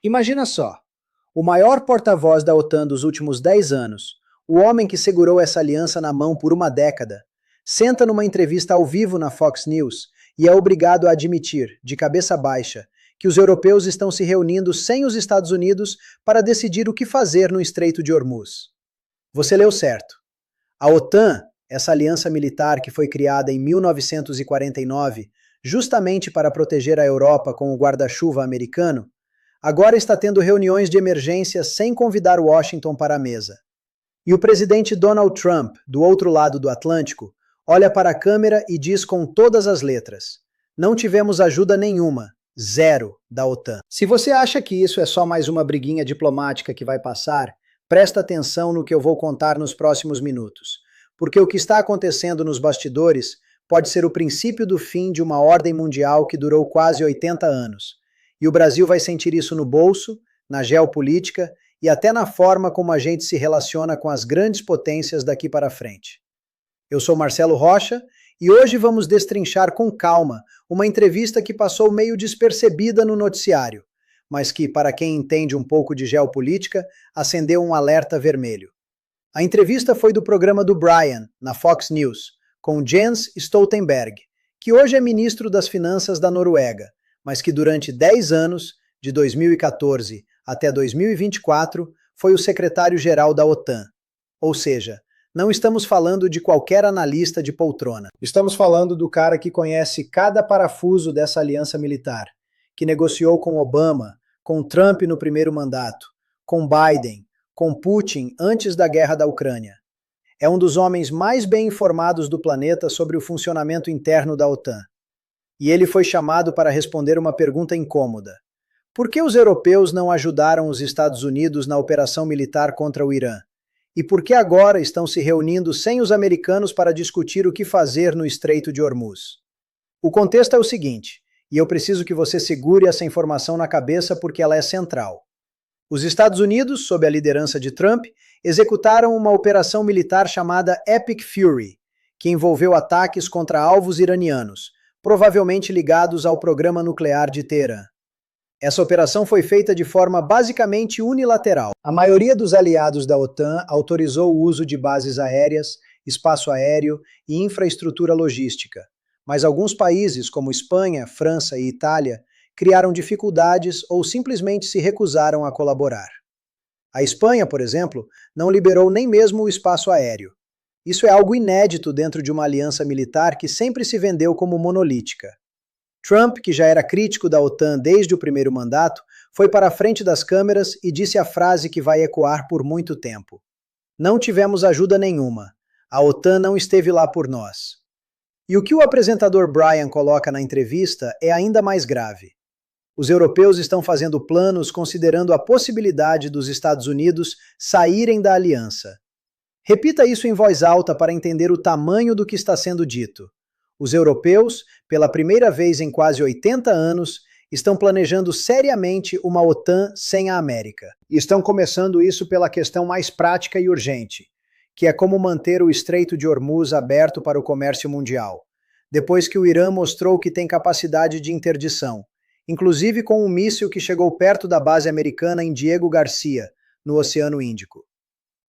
Imagina só, o maior porta-voz da OTAN dos últimos 10 anos, o homem que segurou essa aliança na mão por uma década, senta numa entrevista ao vivo na Fox News e é obrigado a admitir, de cabeça baixa, que os europeus estão se reunindo sem os Estados Unidos para decidir o que fazer no Estreito de Hormuz. Você leu certo. A OTAN, essa aliança militar que foi criada em 1949, justamente para proteger a Europa com o guarda-chuva americano, agora está tendo reuniões de emergência sem convidar Washington para a mesa. E o presidente Donald Trump, do outro lado do Atlântico, olha para a câmera e diz com todas as letras: não tivemos ajuda nenhuma, zero, da OTAN. Se você acha que isso é só mais uma briguinha diplomática que vai passar, presta atenção no que eu vou contar nos próximos minutos, porque o que está acontecendo nos bastidores pode ser o princípio do fim de uma ordem mundial que durou quase 80 anos. E o Brasil vai sentir isso no bolso, na geopolítica e até na forma como a gente se relaciona com as grandes potências daqui para frente. Eu sou Marcelo Rocha e hoje vamos destrinchar com calma uma entrevista que passou meio despercebida no noticiário, mas que, para quem entende um pouco de geopolítica, acendeu um alerta vermelho. A entrevista foi do programa do Brian, na Fox News, com Jens Stoltenberg, que hoje é ministro das Finanças da Noruega, mas que durante 10 anos, de 2014 até 2024, foi o secretário-geral da OTAN. Ou seja, não estamos falando de qualquer analista de poltrona. Estamos falando do cara que conhece cada parafuso dessa aliança militar, que negociou com Obama, com Trump no primeiro mandato, com Biden, com Putin antes da guerra da Ucrânia. É um dos homens mais bem informados do planeta sobre o funcionamento interno da OTAN. E ele foi chamado para responder uma pergunta incômoda. Por que os europeus não ajudaram os Estados Unidos na operação militar contra o Irã? E por que agora estão se reunindo sem os americanos para discutir o que fazer no Estreito de Hormuz? O contexto é o seguinte, e eu preciso que você segure essa informação na cabeça porque ela é central. Os Estados Unidos, sob a liderança de Trump, executaram uma operação militar chamada Epic Fury, que envolveu ataques contra alvos iranianos, provavelmente ligados ao programa nuclear de Teherã. Essa operação foi feita de forma basicamente unilateral. A maioria dos aliados da OTAN autorizou o uso de bases aéreas, espaço aéreo e infraestrutura logística, mas alguns países, como Espanha, França e Itália, criaram dificuldades ou simplesmente se recusaram a colaborar. A Espanha, por exemplo, não liberou nem mesmo o espaço aéreo. Isso é algo inédito dentro de uma aliança militar que sempre se vendeu como monolítica. Trump, que já era crítico da OTAN desde o primeiro mandato, foi para a frente das câmeras e disse a frase que vai ecoar por muito tempo. Não tivemos ajuda nenhuma. A OTAN não esteve lá por nós. E o que o apresentador Brian coloca na entrevista é ainda mais grave. Os europeus estão fazendo planos considerando a possibilidade dos Estados Unidos saírem da aliança. Repita isso em voz alta para entender o tamanho do que está sendo dito. Os europeus, pela primeira vez em quase 80 anos, estão planejando seriamente uma OTAN sem a América. E estão começando isso pela questão mais prática e urgente, que é como manter o Estreito de Hormuz aberto para o comércio mundial, depois que o Irã mostrou que tem capacidade de interdição, inclusive com um míssil que chegou perto da base americana em Diego Garcia, no Oceano Índico.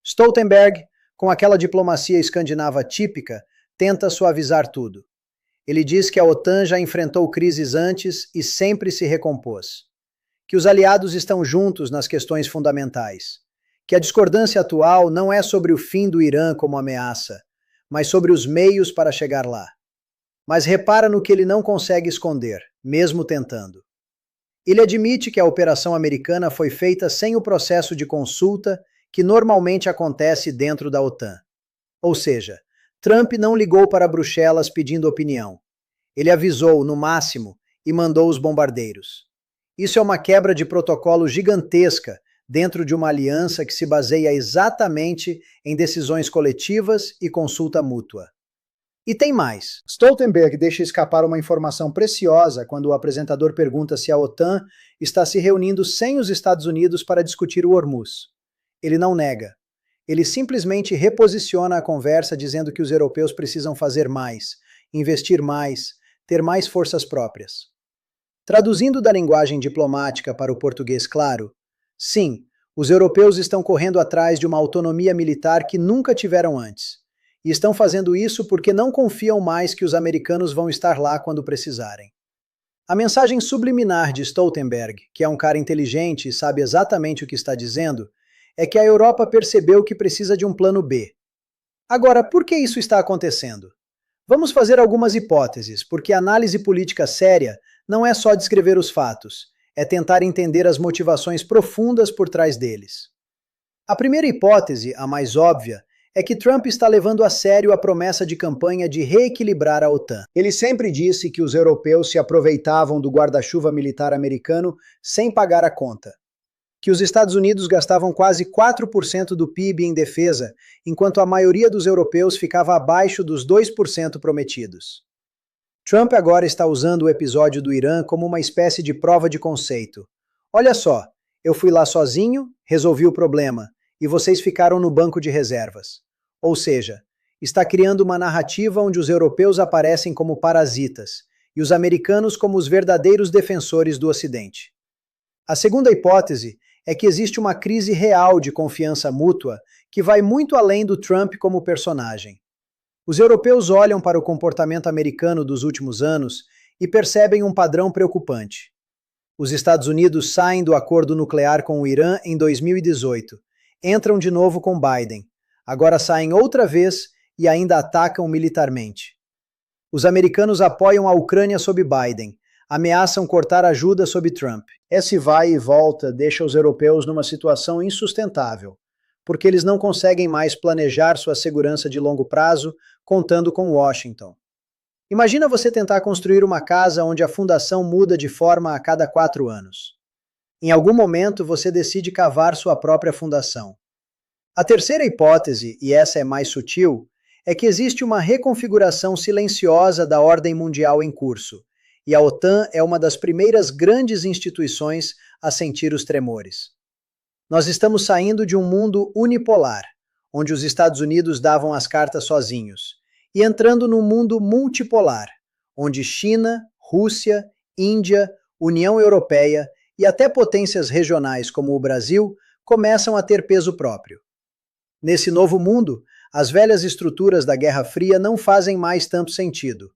Stoltenberg, com aquela diplomacia escandinava típica, tenta suavizar tudo. Ele diz que a OTAN já enfrentou crises antes e sempre se recompôs. Que os aliados estão juntos nas questões fundamentais. Que a discordância atual não é sobre o fim do Irã como ameaça, mas sobre os meios para chegar lá. Mas repara no que ele não consegue esconder, mesmo tentando. Ele admite que a operação americana foi feita sem o processo de consulta que normalmente acontece dentro da OTAN. Ou seja, Trump não ligou para Bruxelas pedindo opinião. Ele avisou, no máximo, e mandou os bombardeiros. Isso é uma quebra de protocolo gigantesca dentro de uma aliança que se baseia exatamente em decisões coletivas e consulta mútua. E tem mais. Stoltenberg deixa escapar uma informação preciosa quando o apresentador pergunta se a OTAN está se reunindo sem os Estados Unidos para discutir o Hormuz. Ele não nega. Ele simplesmente reposiciona a conversa dizendo que os europeus precisam fazer mais, investir mais, ter mais forças próprias. Traduzindo da linguagem diplomática para o português claro, sim, os europeus estão correndo atrás de uma autonomia militar que nunca tiveram antes. E estão fazendo isso porque não confiam mais que os americanos vão estar lá quando precisarem. A mensagem subliminar de Stoltenberg, que é um cara inteligente e sabe exatamente o que está dizendo, é que a Europa percebeu que precisa de um plano B. Agora, por que isso está acontecendo? Vamos fazer algumas hipóteses, porque análise política séria não é só descrever os fatos, é tentar entender as motivações profundas por trás deles. A primeira hipótese, a mais óbvia, é que Trump está levando a sério a promessa de campanha de reequilibrar a OTAN. Ele sempre disse que os europeus se aproveitavam do guarda-chuva militar americano sem pagar a conta. Que os Estados Unidos gastavam quase 4% do PIB em defesa, enquanto a maioria dos europeus ficava abaixo dos 2% prometidos. Trump agora está usando o episódio do Irã como uma espécie de prova de conceito. Olha só, eu fui lá sozinho, resolvi o problema, e vocês ficaram no banco de reservas. Ou seja, está criando uma narrativa onde os europeus aparecem como parasitas e os americanos como os verdadeiros defensores do Ocidente. A segunda hipótese é que existe uma crise real de confiança mútua que vai muito além do Trump como personagem. Os europeus olham para o comportamento americano dos últimos anos e percebem um padrão preocupante. Os Estados Unidos saem do acordo nuclear com o Irã em 2018, entram de novo com Biden, agora saem outra vez e ainda atacam militarmente. Os americanos apoiam a Ucrânia sob Biden, ameaçam cortar ajuda sob Trump. Esse vai e volta deixa os europeus numa situação insustentável, porque eles não conseguem mais planejar sua segurança de longo prazo contando com Washington. Imagina você tentar construir uma casa onde a fundação muda de forma a cada 4 anos. Em algum momento você decide cavar sua própria fundação. A terceira hipótese, e essa é mais sutil, é que existe uma reconfiguração silenciosa da ordem mundial em curso, e a OTAN é uma das primeiras grandes instituições a sentir os tremores. Nós estamos saindo de um mundo unipolar, onde os Estados Unidos davam as cartas sozinhos, e entrando num mundo multipolar, onde China, Rússia, Índia, União Europeia e até potências regionais como o Brasil começam a ter peso próprio. Nesse novo mundo, as velhas estruturas da Guerra Fria não fazem mais tanto sentido.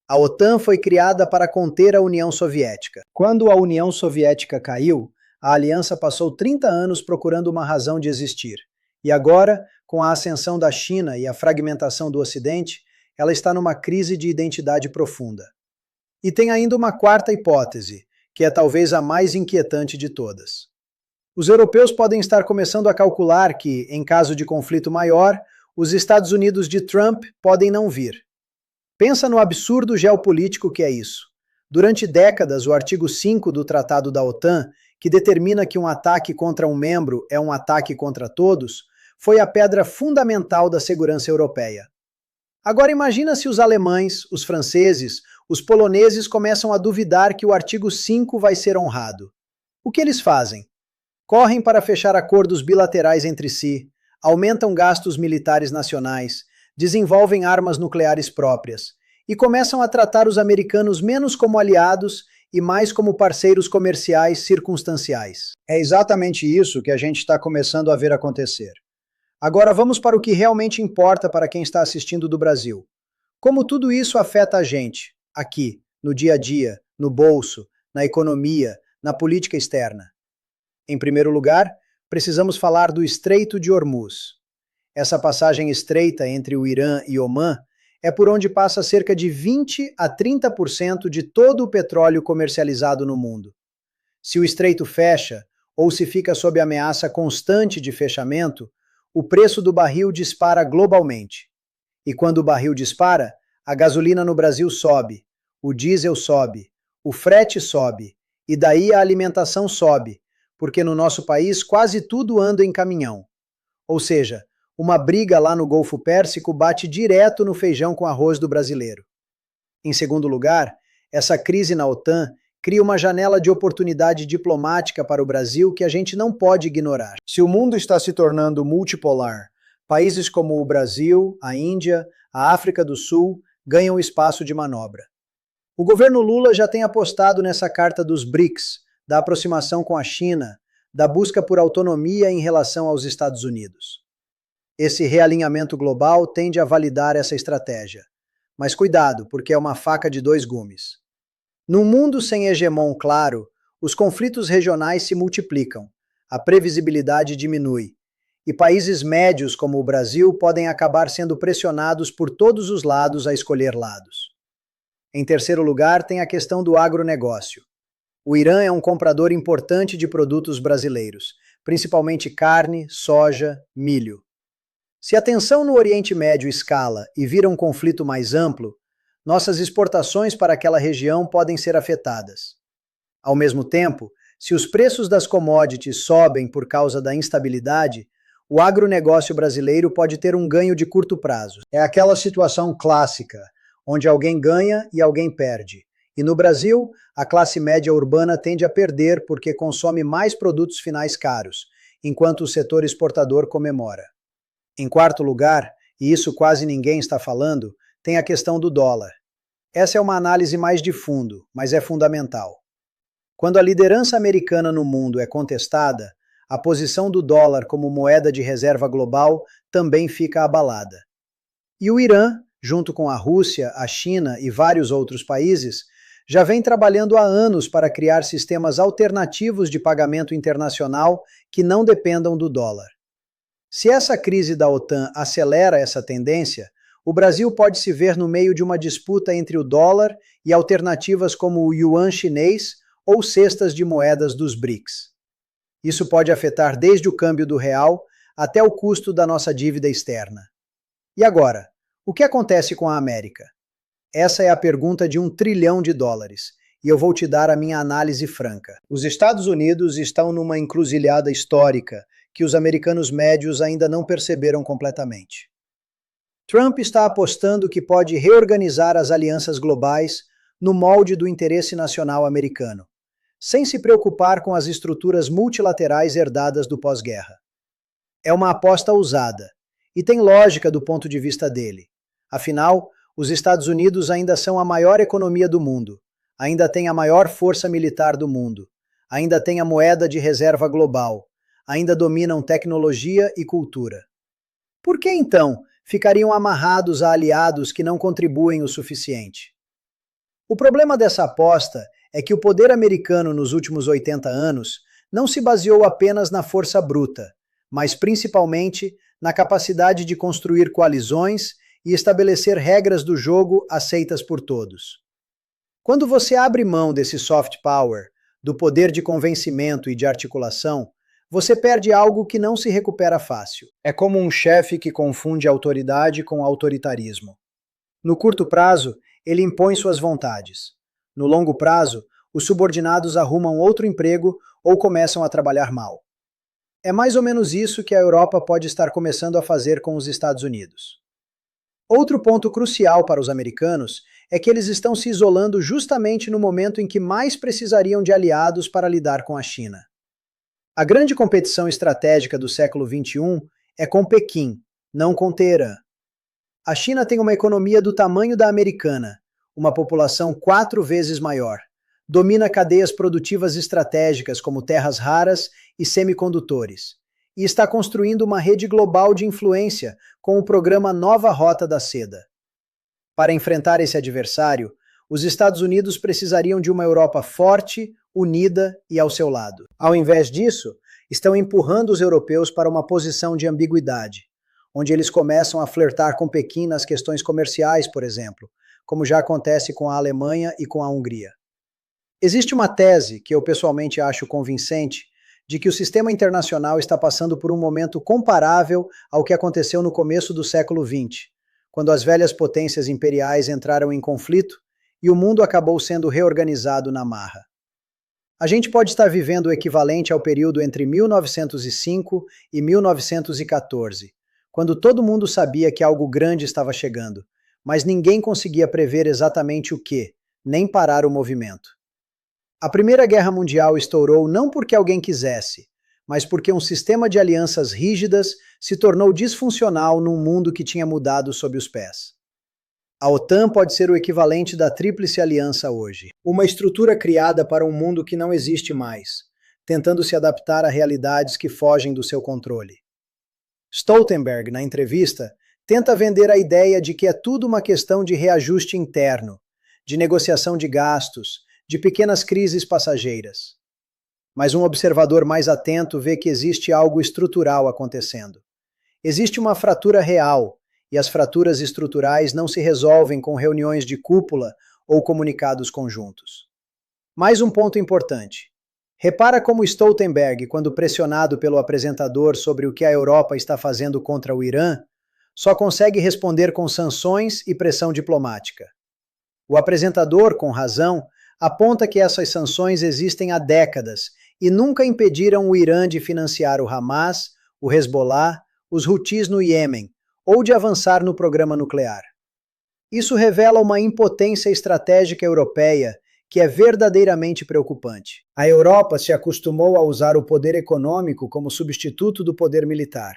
A OTAN foi criada para conter a União Soviética. Quando a União Soviética caiu, a aliança passou 30 anos procurando uma razão de existir. E agora, com a ascensão da China e a fragmentação do Ocidente, ela está numa crise de identidade profunda. E tem ainda uma quarta hipótese, que é talvez a mais inquietante de todas. Os europeus podem estar começando a calcular que, em caso de conflito maior, os Estados Unidos de Trump podem não vir. Pensa no absurdo geopolítico que é isso. Durante décadas, o artigo 5 do Tratado da OTAN, que determina que um ataque contra um membro é um ataque contra todos, foi a pedra fundamental da segurança europeia. Agora imagina se os alemães, os franceses, os poloneses começam a duvidar que o artigo 5 vai ser honrado. O que eles fazem? Correm para fechar acordos bilaterais entre si, aumentam gastos militares nacionais, desenvolvem armas nucleares próprias e começam a tratar os americanos menos como aliados e mais como parceiros comerciais circunstanciais. É exatamente isso que a gente está começando a ver acontecer. Agora vamos para o que realmente importa para quem está assistindo do Brasil. Como tudo isso afeta a gente, aqui, no dia a dia, no bolso, na economia, na política externa. Em primeiro lugar, precisamos falar do Estreito de Hormuz. Essa passagem estreita entre o Irã e Omã é por onde passa cerca de 20 a 30% de todo o petróleo comercializado no mundo. Se o estreito fecha, ou se fica sob ameaça constante de fechamento, o preço do barril dispara globalmente. E quando o barril dispara, a gasolina no Brasil sobe, o diesel sobe, o frete sobe, e daí a alimentação sobe, porque no nosso país quase tudo anda em caminhão. Ou seja, uma briga lá no Golfo Pérsico bate direto no feijão com arroz do brasileiro. Em segundo lugar, essa crise na OTAN cria uma janela de oportunidade diplomática para o Brasil que a gente não pode ignorar. Se o mundo está se tornando multipolar, países como o Brasil, a Índia, a África do Sul ganham espaço de manobra. O governo Lula já tem apostado nessa carta dos BRICS, da aproximação com a China, da busca por autonomia em relação aos Estados Unidos. Esse realinhamento global tende a validar essa estratégia. Mas cuidado, porque é uma faca de dois gumes. Num mundo sem hegemon claro, os conflitos regionais se multiplicam, a previsibilidade diminui, e países médios como o Brasil podem acabar sendo pressionados por todos os lados a escolher lados. Em terceiro lugar, tem a questão do agronegócio. O Irã é um comprador importante de produtos brasileiros, principalmente carne, soja, milho. Se a tensão no Oriente Médio escala e vira um conflito mais amplo, nossas exportações para aquela região podem ser afetadas. Ao mesmo tempo, se os preços das commodities sobem por causa da instabilidade, o agronegócio brasileiro pode ter um ganho de curto prazo. É aquela situação clássica, onde alguém ganha e alguém perde. E no Brasil, a classe média urbana tende a perder porque consome mais produtos finais caros, enquanto o setor exportador comemora. Em quarto lugar, e isso quase ninguém está falando, tem a questão do dólar. Essa é uma análise mais de fundo, mas é fundamental. Quando a liderança americana no mundo é contestada, a posição do dólar como moeda de reserva global também fica abalada. E o Irã, junto com a Rússia, a China e vários outros países, já vem trabalhando há anos para criar sistemas alternativos de pagamento internacional que não dependam do dólar. Se essa crise da OTAN acelera essa tendência, o Brasil pode se ver no meio de uma disputa entre o dólar e alternativas como o yuan chinês ou cestas de moedas dos BRICS. Isso pode afetar desde o câmbio do real até o custo da nossa dívida externa. E agora, o que acontece com a América? Essa é a pergunta de $1 trilhão, e eu vou te dar a minha análise franca. Os Estados Unidos estão numa encruzilhada histórica que os americanos médios ainda não perceberam completamente. Trump está apostando que pode reorganizar as alianças globais no molde do interesse nacional americano, sem se preocupar com as estruturas multilaterais herdadas do pós-guerra. É uma aposta ousada, e tem lógica do ponto de vista dele. Afinal, os Estados Unidos ainda são a maior economia do mundo, ainda têm a maior força militar do mundo, ainda têm a moeda de reserva global, ainda dominam tecnologia e cultura. Por que, então, ficariam amarrados a aliados que não contribuem o suficiente? O problema dessa aposta é que o poder americano nos últimos 80 anos não se baseou apenas na força bruta, mas principalmente na capacidade de construir coalizões e estabelecer regras do jogo aceitas por todos. Quando você abre mão desse soft power, do poder de convencimento e de articulação, você perde algo que não se recupera fácil. É como um chefe que confunde autoridade com autoritarismo. No curto prazo, ele impõe suas vontades. No longo prazo, os subordinados arrumam outro emprego ou começam a trabalhar mal. É mais ou menos isso que a Europa pode estar começando a fazer com os Estados Unidos. Outro ponto crucial para os americanos é que eles estão se isolando justamente no momento em que mais precisariam de aliados para lidar com a China. A grande competição estratégica do século XXI é com Pequim, não com Teherã. A China tem uma economia do tamanho da americana, uma população 4 vezes maior, domina cadeias produtivas estratégicas como terras raras e semicondutores, e está construindo uma rede global de influência com o programa Nova Rota da Seda. Para enfrentar esse adversário, os Estados Unidos precisariam de uma Europa forte, unida e ao seu lado. Ao invés disso, estão empurrando os europeus para uma posição de ambiguidade, onde eles começam a flertar com Pequim nas questões comerciais, por exemplo, como já acontece com a Alemanha e com a Hungria. Existe uma tese, que eu pessoalmente acho convincente, de que o sistema internacional está passando por um momento comparável ao que aconteceu no começo do século XX, quando as velhas potências imperiais entraram em conflito e o mundo acabou sendo reorganizado na marra. A gente pode estar vivendo o equivalente ao período entre 1905 e 1914, quando todo mundo sabia que algo grande estava chegando, mas ninguém conseguia prever exatamente o que, nem parar o movimento. A Primeira Guerra Mundial estourou não porque alguém quisesse, mas porque um sistema de alianças rígidas se tornou disfuncional num mundo que tinha mudado sob os pés. A OTAN pode ser o equivalente da Tríplice Aliança hoje. Uma estrutura criada para um mundo que não existe mais, tentando se adaptar a realidades que fogem do seu controle. Stoltenberg, na entrevista, tenta vender a ideia de que é tudo uma questão de reajuste interno, de negociação de gastos, de pequenas crises passageiras. Mas um observador mais atento vê que existe algo estrutural acontecendo. Existe uma fratura real, e as fraturas estruturais não se resolvem com reuniões de cúpula ou comunicados conjuntos. Mais um ponto importante. Repara como Stoltenberg, quando pressionado pelo apresentador sobre o que a Europa está fazendo contra o Irã, só consegue responder com sanções e pressão diplomática. O apresentador, com razão, aponta que essas sanções existem há décadas e nunca impediram o Irã de financiar o Hamas, o Hezbollah, os Houthis no Iêmen, ou de avançar no programa nuclear. Isso revela uma impotência estratégica europeia que é verdadeiramente preocupante. A Europa se acostumou a usar o poder econômico como substituto do poder militar.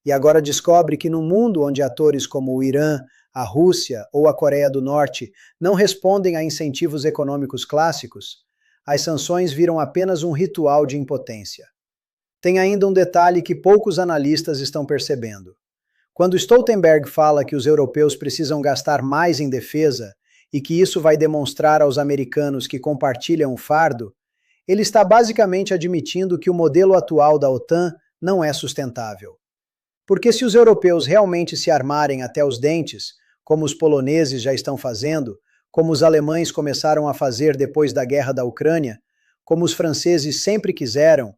E agora descobre que num mundo onde atores como o Irã, a Rússia ou a Coreia do Norte não respondem a incentivos econômicos clássicos, as sanções viram apenas um ritual de impotência. Tem ainda um detalhe que poucos analistas estão percebendo. Quando Stoltenberg fala que os europeus precisam gastar mais em defesa e que isso vai demonstrar aos americanos que compartilham o fardo, ele está basicamente admitindo que o modelo atual da OTAN não é sustentável. Porque se os europeus realmente se armarem até os dentes, como os poloneses já estão fazendo, como os alemães começaram a fazer depois da guerra da Ucrânia, como os franceses sempre quiseram,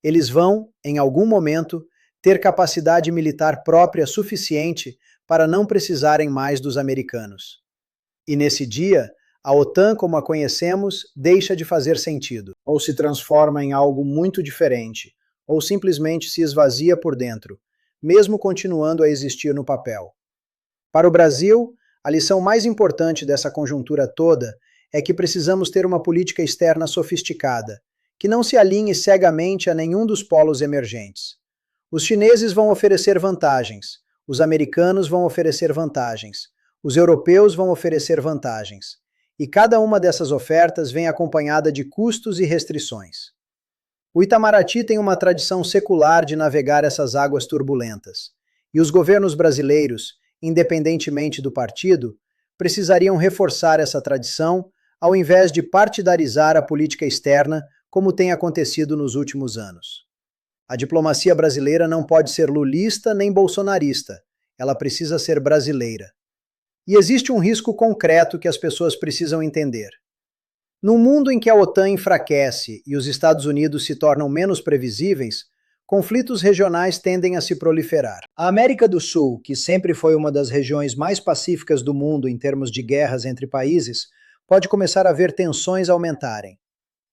eles vão, em algum momento, ter capacidade militar própria suficiente para não precisarem mais dos americanos. E nesse dia, a OTAN, como a conhecemos, deixa de fazer sentido, ou se transforma em algo muito diferente, ou simplesmente se esvazia por dentro, mesmo continuando a existir no papel. Para o Brasil, a lição mais importante dessa conjuntura toda é que precisamos ter uma política externa sofisticada, que não se alinhe cegamente a nenhum dos polos emergentes. Os chineses vão oferecer vantagens, os americanos vão oferecer vantagens, os europeus vão oferecer vantagens, e cada uma dessas ofertas vem acompanhada de custos e restrições. O Itamaraty tem uma tradição secular de navegar essas águas turbulentas, e os governos brasileiros, independentemente do partido, precisariam reforçar essa tradição ao invés de partidarizar a política externa, como tem acontecido nos últimos anos. A diplomacia brasileira não pode ser lulista nem bolsonarista, ela precisa ser brasileira. E existe um risco concreto que as pessoas precisam entender. Num mundo em que a OTAN enfraquece e os Estados Unidos se tornam menos previsíveis, conflitos regionais tendem a se proliferar. A América do Sul, que sempre foi uma das regiões mais pacíficas do mundo em termos de guerras entre países, pode começar a ver tensões aumentarem.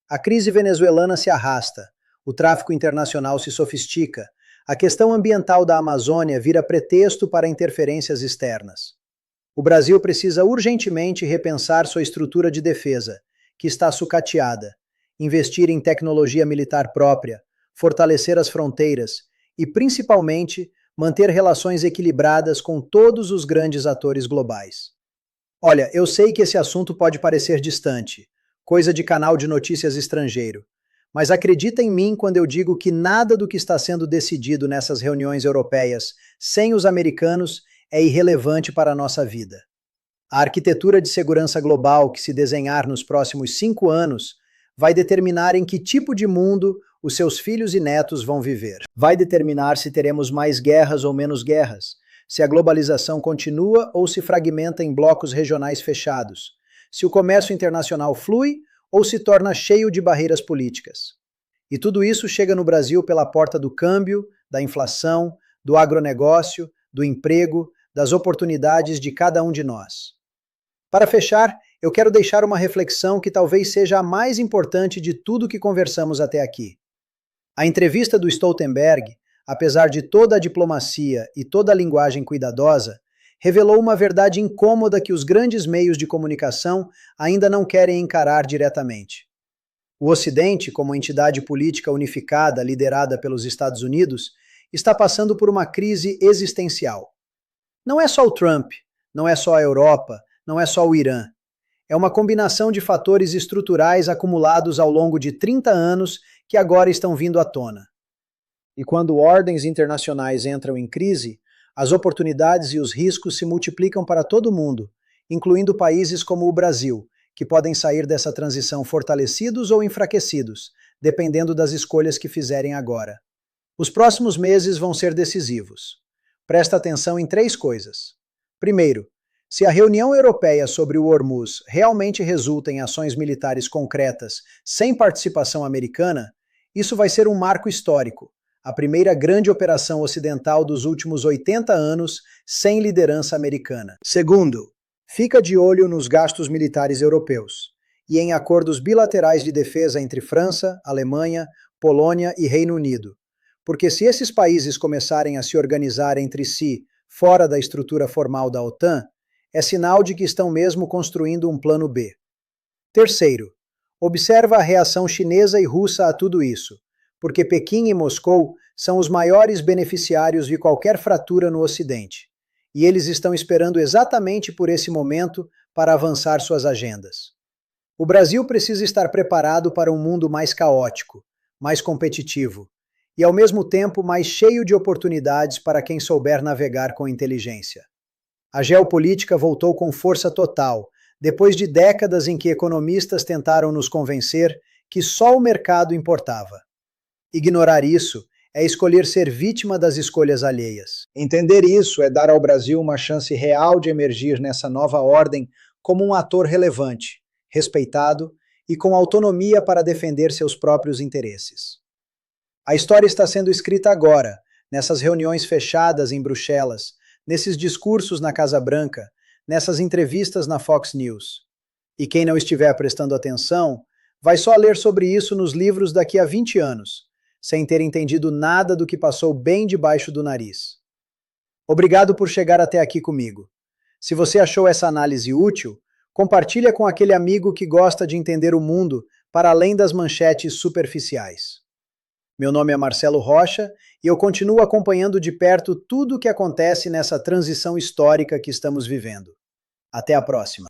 A crise venezuelana se arrasta, o tráfico internacional se sofistica, a questão ambiental da Amazônia vira pretexto para interferências externas. O Brasil precisa urgentemente repensar sua estrutura de defesa, que está sucateada, investir em tecnologia militar própria, fortalecer as fronteiras e, principalmente, manter relações equilibradas com todos os grandes atores globais. Olha, eu sei que esse assunto pode parecer distante, coisa de canal de notícias estrangeiro, mas acredita em mim quando eu digo que nada do que está sendo decidido nessas reuniões europeias sem os americanos é irrelevante para a nossa vida. A arquitetura de segurança global que se desenhar nos próximos 5 anos vai determinar em que tipo de mundo os seus filhos e netos vão viver. Vai determinar se teremos mais guerras ou menos guerras, se a globalização continua ou se fragmenta em blocos regionais fechados, se o comércio internacional flui ou se torna cheio de barreiras políticas. E tudo isso chega no Brasil pela porta do câmbio, da inflação, do agronegócio, do emprego, das oportunidades de cada um de nós. Para fechar, eu quero deixar uma reflexão que talvez seja a mais importante de tudo que conversamos até aqui. A entrevista do Stoltenberg, apesar de toda a diplomacia e toda a linguagem cuidadosa, revelou uma verdade incômoda que os grandes meios de comunicação ainda não querem encarar diretamente. O Ocidente, como entidade política unificada liderada pelos Estados Unidos, está passando por uma crise existencial. Não é só o Trump, não é só a Europa, não é só o Irã. É uma combinação de fatores estruturais acumulados ao longo de 30 anos que agora estão vindo à tona. E quando ordens internacionais entram em crise, as oportunidades e os riscos se multiplicam para todo mundo, incluindo países como o Brasil, que podem sair dessa transição fortalecidos ou enfraquecidos, dependendo das escolhas que fizerem agora. Os próximos meses vão ser decisivos. Presta atenção em três coisas. Primeiro, se a reunião europeia sobre o Hormuz realmente resulta em ações militares concretas sem participação americana, isso vai ser um marco histórico, a primeira grande operação ocidental dos últimos 80 anos sem liderança americana. Segundo, fica de olho nos gastos militares europeus e em acordos bilaterais de defesa entre França, Alemanha, Polônia e Reino Unido, porque se esses países começarem a se organizar entre si fora da estrutura formal da OTAN, é sinal de que estão mesmo construindo um plano B. Terceiro, observa a reação chinesa e russa a tudo isso, porque Pequim e Moscou são os maiores beneficiários de qualquer fratura no Ocidente, e eles estão esperando exatamente por esse momento para avançar suas agendas. O Brasil precisa estar preparado para um mundo mais caótico, mais competitivo, e ao mesmo tempo mais cheio de oportunidades para quem souber navegar com inteligência. A geopolítica voltou com força total, depois de décadas em que economistas tentaram nos convencer que só o mercado importava. Ignorar isso é escolher ser vítima das escolhas alheias. Entender isso é dar ao Brasil uma chance real de emergir nessa nova ordem como um ator relevante, respeitado e com autonomia para defender seus próprios interesses. A história está sendo escrita agora, nessas reuniões fechadas em Bruxelas, nesses discursos na Casa Branca, nessas entrevistas na Fox News. E quem não estiver prestando atenção, vai só ler sobre isso nos livros daqui a 20 anos, sem ter entendido nada do que passou bem debaixo do nariz. Obrigado por chegar até aqui comigo. Se você achou essa análise útil, compartilha com aquele amigo que gosta de entender o mundo para além das manchetes superficiais. Meu nome é Marcelo Rocha e eu continuo acompanhando de perto tudo o que acontece nessa transição histórica que estamos vivendo. Até a próxima!